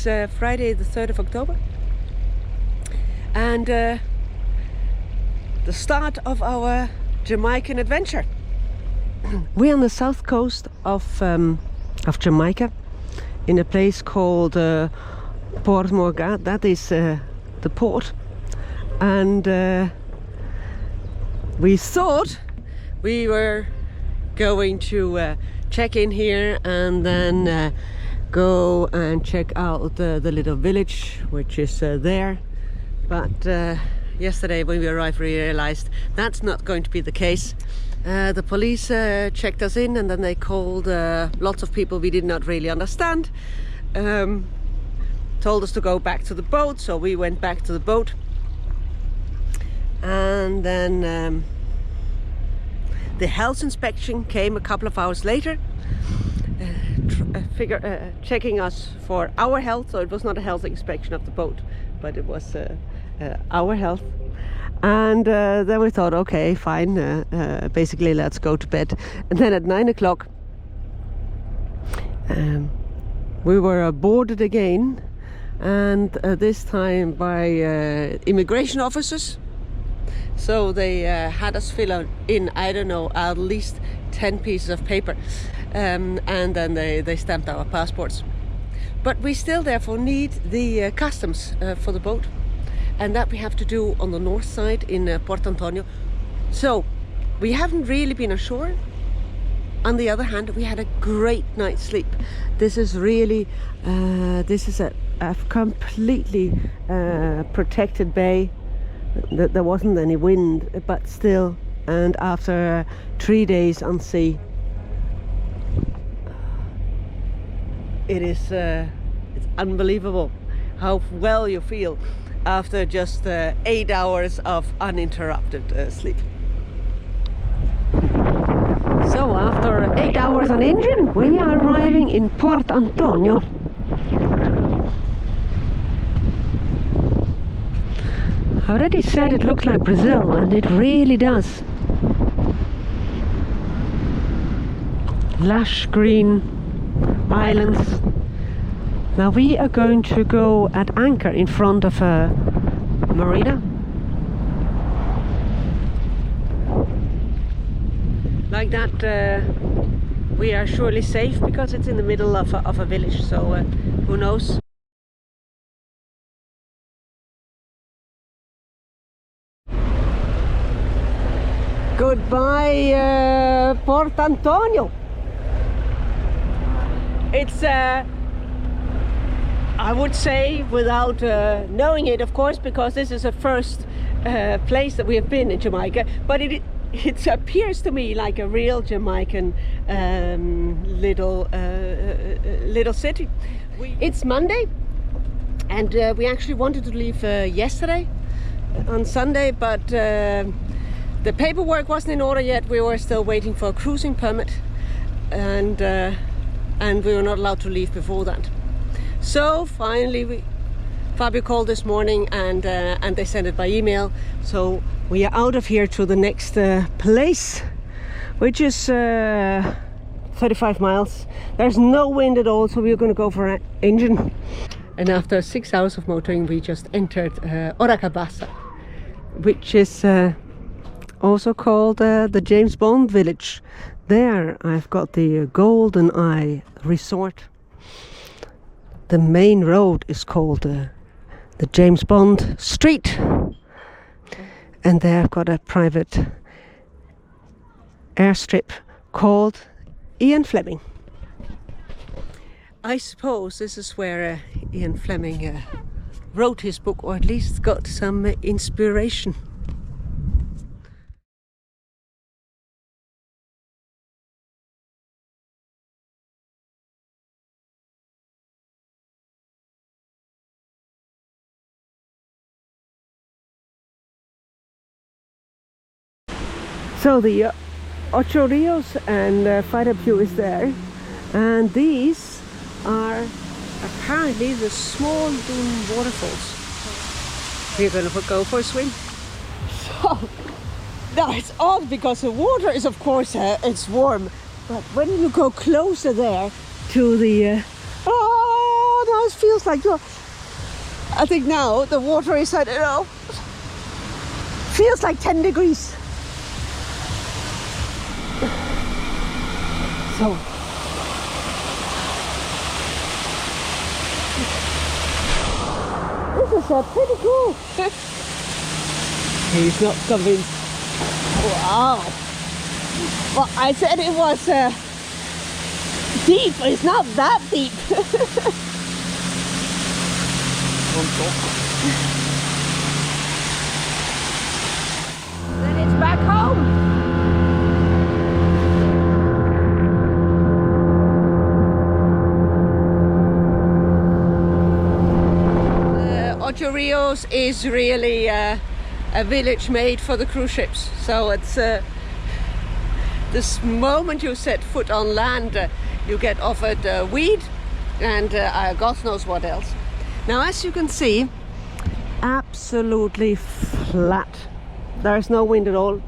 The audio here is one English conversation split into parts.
It's Friday the 3rd of October, and the start of our Jamaican adventure. We're on the south coast of Jamaica, in a place called Port Bowden. That is the port, and we thought we were going to check in here and then go and check out the little village which is there, but yesterday when we arrived we realized that's not going to be the case. The police checked us in, and then they called lots of people we did not really understand, told us to go back to the boat, so we went back to the boat, and then the health inspection came a couple of hours later, checking us for our health. So it was not a health inspection of the boat, but it was our health. And then we thought, okay, fine, basically let's go to bed. And then at 9 o'clock we were boarded again, and this time by immigration officers. So they had us fill in, I don't know, at least 10 pieces of paper, and then they stamped our passports. But we still therefore need the customs for the boat, and that we have to do on the north side in Port Antonio. So we haven't really been ashore. On the other hand, we had a great night's sleep. This is really this is a completely protected bay. There wasn't any wind, but still, and after 3 days on sea, it's unbelievable how well you feel after just 8 hours of uninterrupted sleep. So after 8 hours on engine, we are arriving in Port Antonio. I already said it looks like Brazil, and it really does. Lush green islands. Now we are going to go at anchor in front of a marina. Like that we are surely safe, because it's in the middle of a village, so who knows. Goodbye Port Antonio. It's I would say, without knowing it, of course, because this is the first place that we have been in Jamaica, but it appears to me like a real Jamaican little city. It's Monday, and we actually wanted to leave yesterday on Sunday, but the paperwork wasn't in order yet. We were still waiting for a cruising permit, and we were not allowed to leave before that. So finally, Fabio called this morning, and they sent it by email. So we are out of here to the next place, which is 35 miles. There's no wind at all, so we're going to go for an engine. And after 6 hours of motoring, we just entered Oracabasa, which is also called the James Bond village. There I've got the Golden Eye Resort. The main road is called the James Bond Street, and there I've got a private airstrip called Ian Fleming. I suppose this is where Ian Fleming wrote his book, or at least got some inspiration. So the Ocho Rios and Faidapiu is there, and these are apparently the small dune waterfalls. We're going to go for a swim. So now it's odd because the water is, of course, it's warm, but when you go closer there to the oh, almost feels like you're, I think now the water is, I don't know, feels like 10 degrees. So this is pretty cool. He's not convinced. Wow. Well, I said it was deep, but it's not that deep. Then it's back home. Ocho Rios is really a village made for the cruise ships. So it's this moment you set foot on land, you get offered weed and God knows what else. Now, as you can see, absolutely flat. There's no wind at all.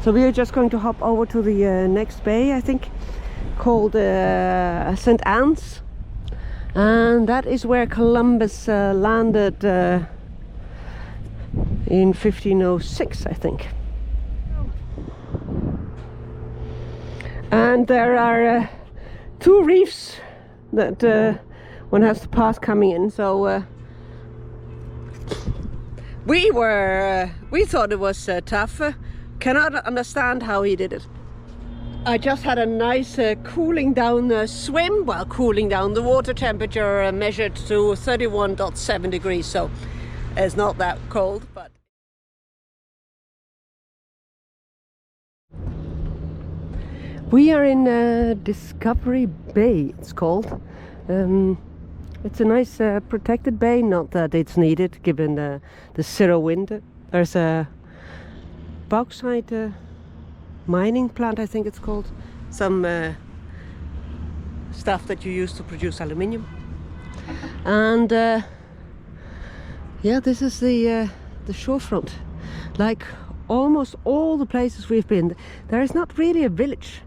So we are just going to hop over to the next bay, I think, called St. Anne's. And that is where Columbus landed in 1506, I think. And there are 2 reefs that one has to pass coming in. So we thought it was tough. Cannot understand how he did it. I just had a nice cooling down swim. Well, cooling down. The water temperature measured to 31.7 degrees, so it's not that cold, but we are in Discovery Bay, it's called. It's a nice protected bay, not that it's needed given the 0 wind. There's a bauxite mining plant, I think it's called. Some stuff that you use to produce aluminium. And yeah, this is the shorefront. Like almost all the places we've been, there is not really a village.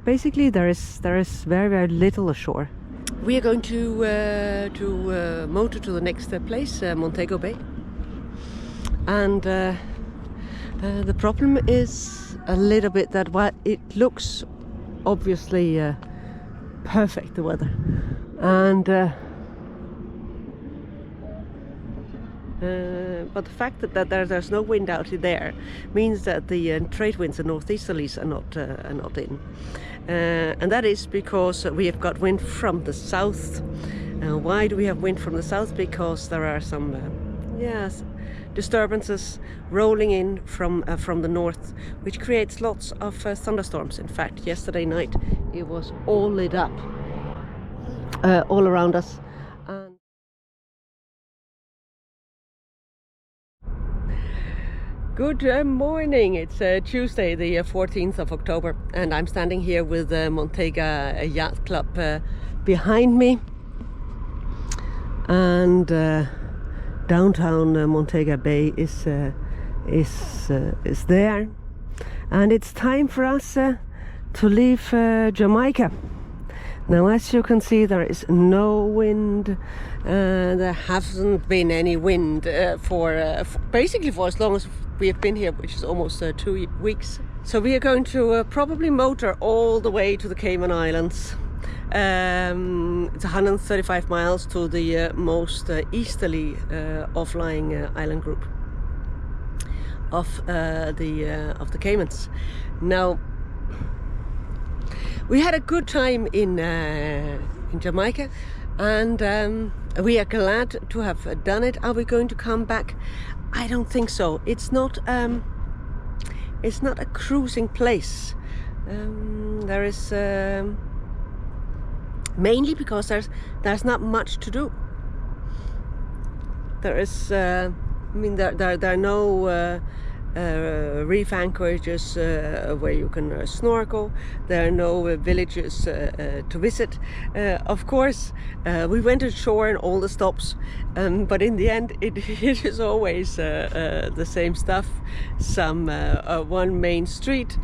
Basically, there is very, very little ashore. We are going to motor to the next place, Montego Bay, and the problem is a little bit that while it looks obviously perfect, the weather, and but the fact that there's no wind out there means that the trade winds and northeasterlies are not in, and that is because we have got wind from the south. Why do we have wind from the south? Because there are some disturbances rolling in from the north, which creates lots of thunderstorms. In fact, yesterday night it was all lit up all around us. Good morning. It's Tuesday, the 14th of October, and I'm standing here with the Montego Yacht Club behind me, and downtown Montego Bay is there, and it's time for us to leave Jamaica. Now, as you can see, there is no wind. There hasn't been any wind for basically for as long as we have been here, which is almost 2 weeks. So we are going to probably motor all the way to the Cayman Islands. It's 135 miles to the most easterly off-lying island group of the Caymans. Now, we had a good time in Jamaica, and we are glad to have done it. Are we going to come back? I don't think so. It's not a cruising place. There is mainly because there's not much to do. There is there are no reef anchorages where you can snorkel. There are no villages to visit. Of course, we went ashore in all the stops, but in the end it is always the same stuff. Some one main street,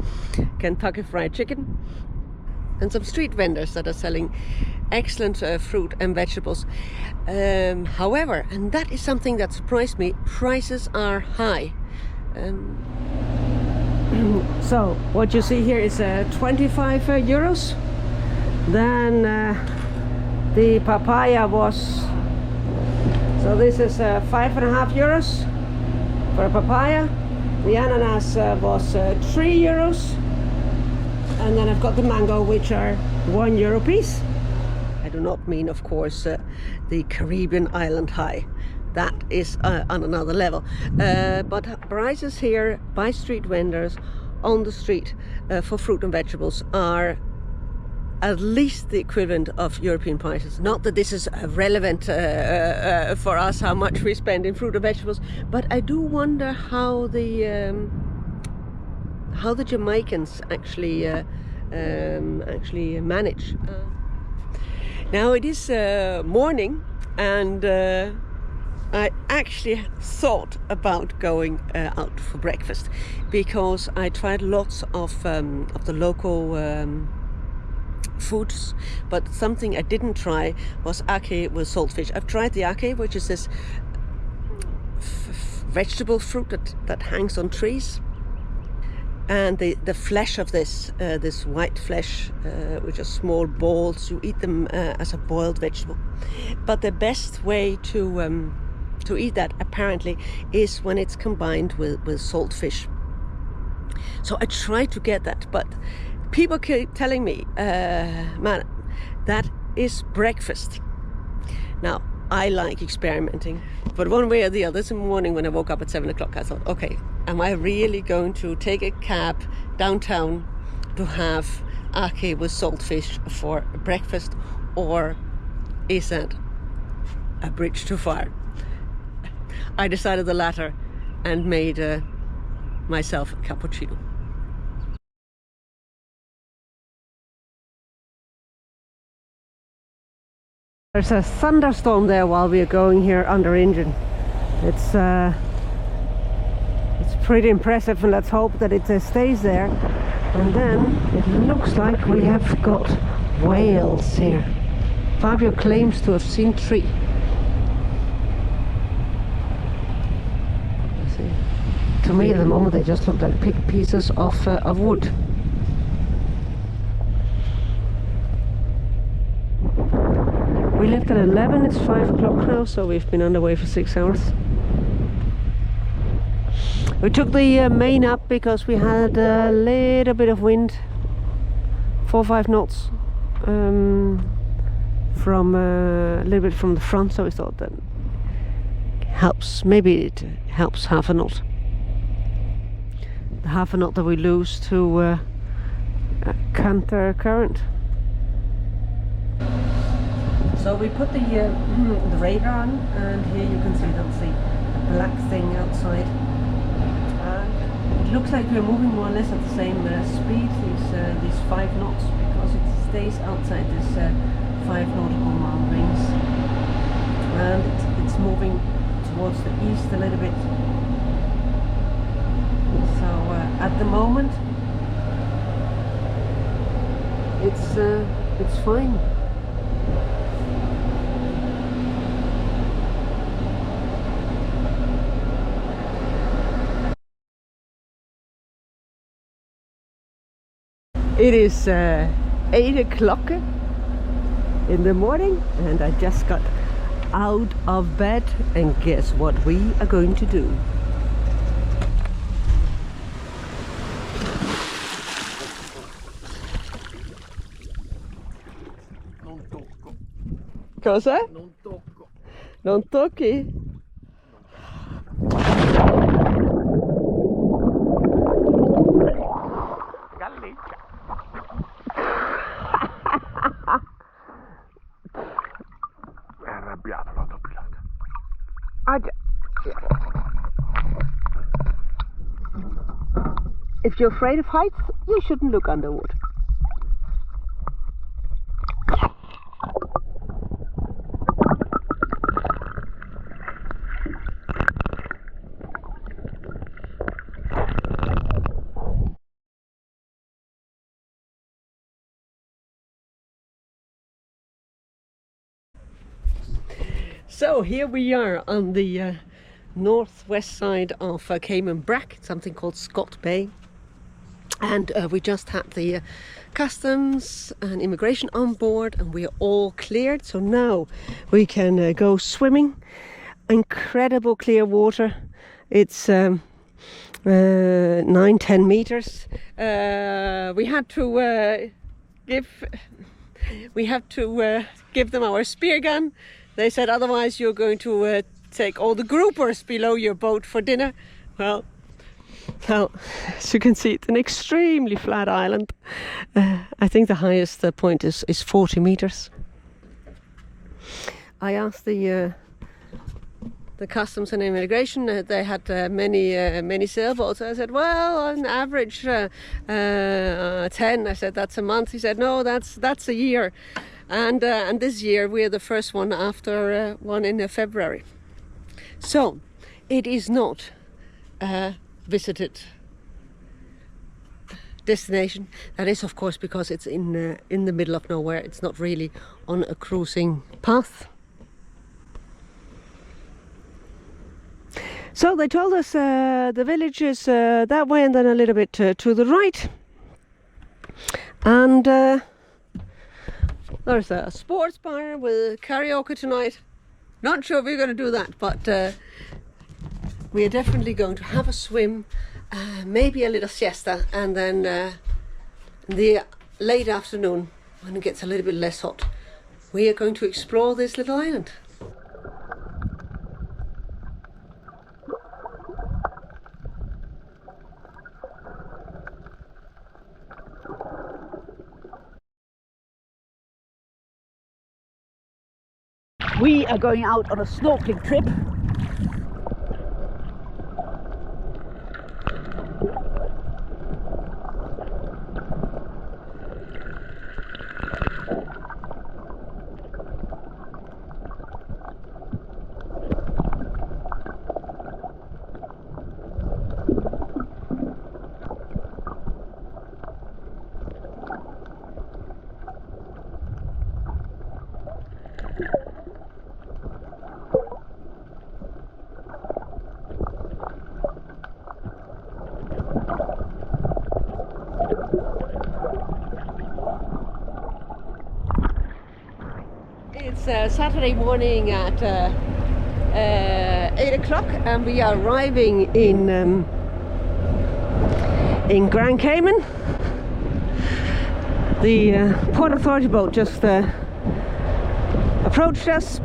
Kentucky Fried Chicken, and some street vendors that are selling excellent fruit and vegetables. However, and that is something that surprised me, prices are high. So what you see here is 25 euros. Then the papaya was, so this is 5.5 euros for a papaya. The ananas was 3 euros. And then I've got the mango, which are €1 piece. I do not mean, of course, the Caribbean island high. That is on another level. But prices here by street vendors on the street for fruit and vegetables are at least the equivalent of European prices. Not that this is relevant for us, how much we spend in fruit and vegetables, but I do wonder how the Jamaicans actually manage. Now it is morning, and I actually thought about going out for breakfast, because I tried lots of the local foods, but something I didn't try was ake with saltfish. I've tried the ake, which is this vegetable fruit that hangs on trees, and the flesh of this white flesh, which are small balls, you eat them as a boiled vegetable. But the best way to eat that apparently is when it's combined with saltfish. So I tried to get that, but people keep telling me, man, that is breakfast. Now, I like experimenting, but one way or the other, this morning when I woke up at 7 o'clock, I thought, okay, am I really going to take a cab downtown to have ake with saltfish for breakfast, or is that a bridge too far? I decided the latter and made myself a cappuccino. There's a thunderstorm there while we are going here under engine. It's pretty impressive, and let's hope that it stays there. And then it looks like we have got whales here. Fabio claims to have seen 3. See. To me at the moment they just look like big pieces of wood. We left at 11, it's 5 o'clock now, so we've been underway for 6 hours. We took the main up because we had a little bit of wind, 4 or 5 knots, from a little bit from the front, so we thought that helps, maybe it helps half a knot. The half a knot that we lose to counter current. So we put the radar on, and here you can see the black thing outside. It looks like we're moving more or less at the same speed, these 5 knots, because it stays outside this 5 nautical mile rings, and it's moving towards the east a little bit. So at the moment it's fine. It is 8 o'clock in the morning, and I just got out of bed, and guess what we are going to do? Non tocco. Cosa? Non tocco. Non tocchi? Galleggia. È arrabbiato l'autopilota. If you're afraid of heights, you shouldn't look underwater. So here we are on the northwest side of Cayman Brac, something called Scott Bay. And we just had the customs and immigration on board, and we are all cleared. So now we can go swimming. Incredible clear water. It's 9-10 meters. We had to give them our spear gun. They said otherwise you're going to take all the groupers below your boat for dinner. Well, as you can see, it's an extremely flat island. I think the highest point is 40 meters. I asked the customs and immigration. They had many sailboats. I said, well, on average 10. I said, that's a month. He said, no, that's a year. And this year we're the first one after one in February. So it is not a visited destination. That is, of course, because it's in the middle of nowhere. It's not really on a cruising path. So they told us the village is that way and then a little bit to the right. And there's a sports bar with karaoke tonight. Not sure if we're going to do that, but we are definitely going to have a swim, maybe a little siesta, and then in the late afternoon, when it gets a little bit less hot, we are going to explore this little island. We are going out on a snorkeling trip. It's Saturday morning at 8 o'clock, and we are arriving in Grand Cayman. The Port Authority boat just approached us,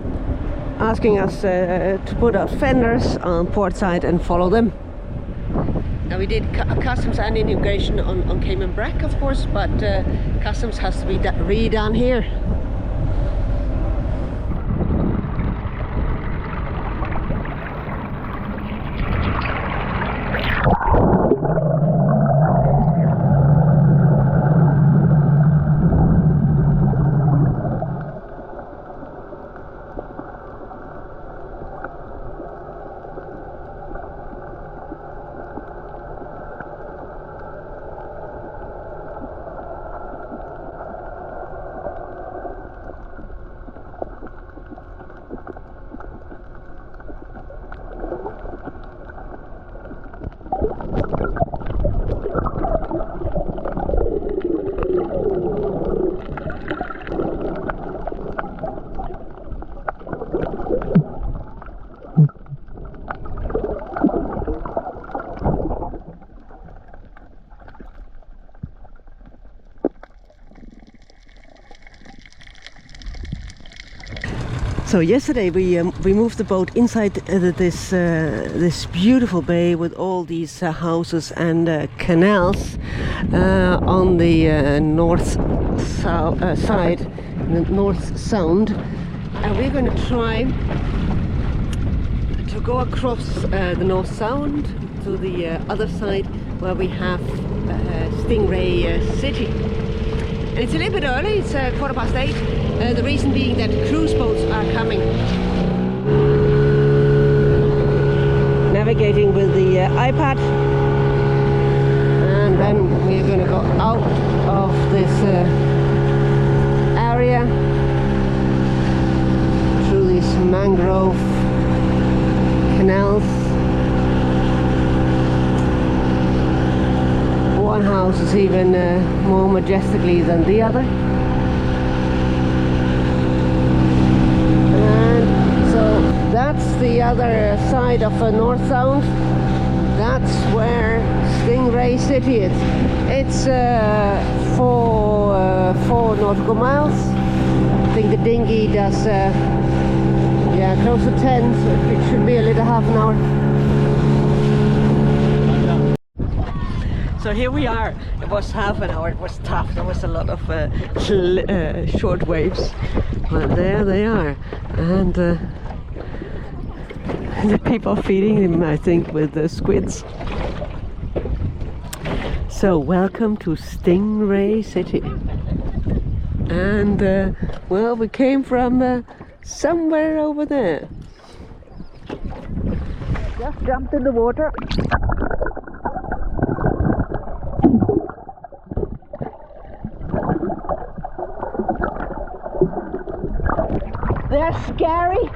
asking us to put out fenders on port side and follow them. Now we did customs and immigration on Cayman Brac, of course, but customs has to be redone here. So yesterday we moved the boat inside this beautiful bay with all these houses and canals on the north side, the North Sound, and we're going to try to go across the North Sound to the other side where we have Stingray City. And it's a little bit early, it's 8:15. The reason being that cruise boats are coming. Navigating with the iPad, and then we're going to go out of this area through this mangrove one house is even more majestically than the other. And so that's the other side of North Sound. That's where Stingray City is. It's 4 nautical miles. I think the dinghy does yeah, close to 10, so it should be a little half an hour. So here we are. It was half an hour. It was tough. There was a lot of short waves, but there they are, and the people feeding them, I think, with the squids. So welcome to Stingray City. And well, we came from somewhere over there. Just jumped in the water. They're scary.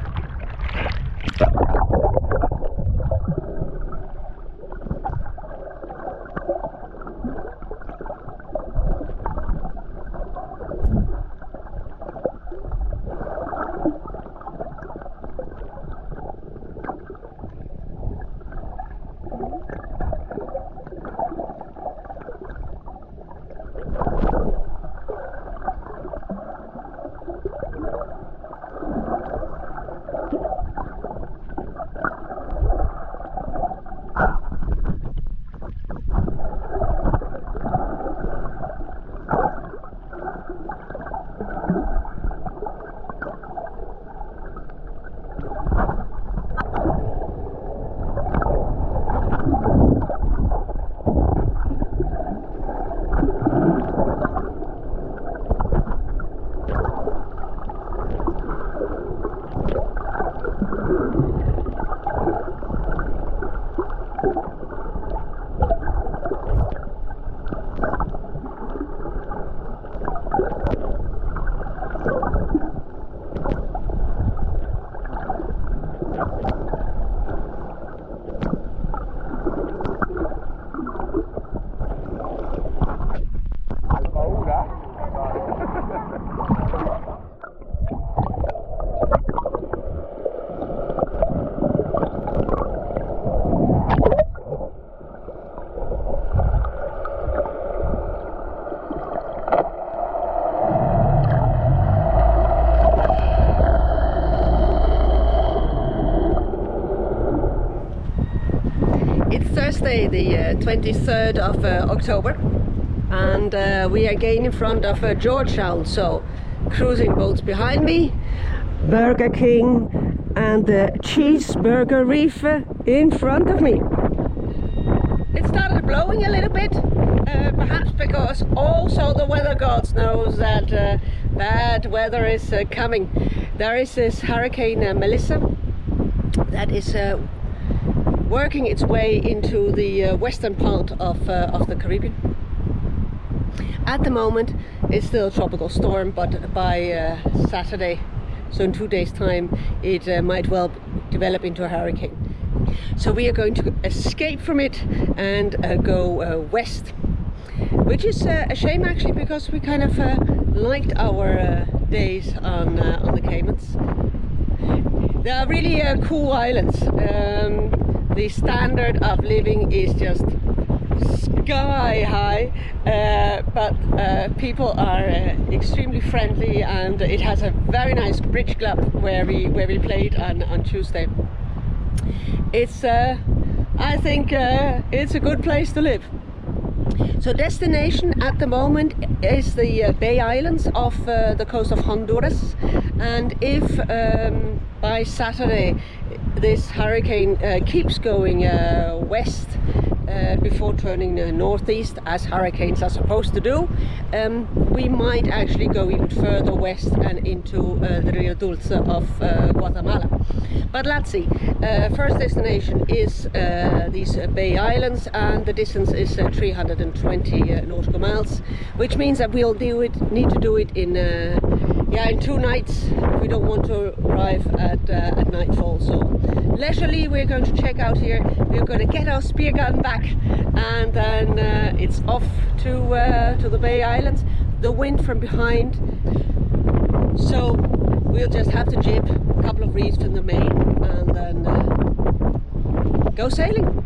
Thursday, the 23rd of October, and we are again in front of Georgetown. So cruising boats behind me, Burger King and the Cheeseburger Reef in front of me. It started blowing a little bit, perhaps because also the weather gods knows that bad weather is coming. There is this Hurricane Melissa that is working its way into the western part of the Caribbean. At the moment it's still a tropical storm, but by Saturday, so in 2 days time, it might well develop into a hurricane. So we are going to escape from it and go west, which is a shame actually, because we kind of liked our days on the Caymans. They are really cool islands. The standard of living is just sky high, but people are extremely friendly, and it has a very nice bridge club where we played on Tuesday. It's I think it's a good place to live. So destination at the moment is the Bay Islands off the coast of Honduras, and if by Saturday this hurricane keeps going west before turning northeast, as hurricanes are supposed to do, we might actually go even further west and into the Rio Dulce of Guatemala. But let's see. First destination is these Bay Islands, and the distance is 320 nautical miles, which means that we'll need to do it in 2 nights. We don't want to arrive at nightfall. So leisurely we're going to check out here. We're going to get our spear gun back and then it's off to the Bay Islands. The wind from behind, so we'll just have to jib a couple of reefs from the main and then go sailing.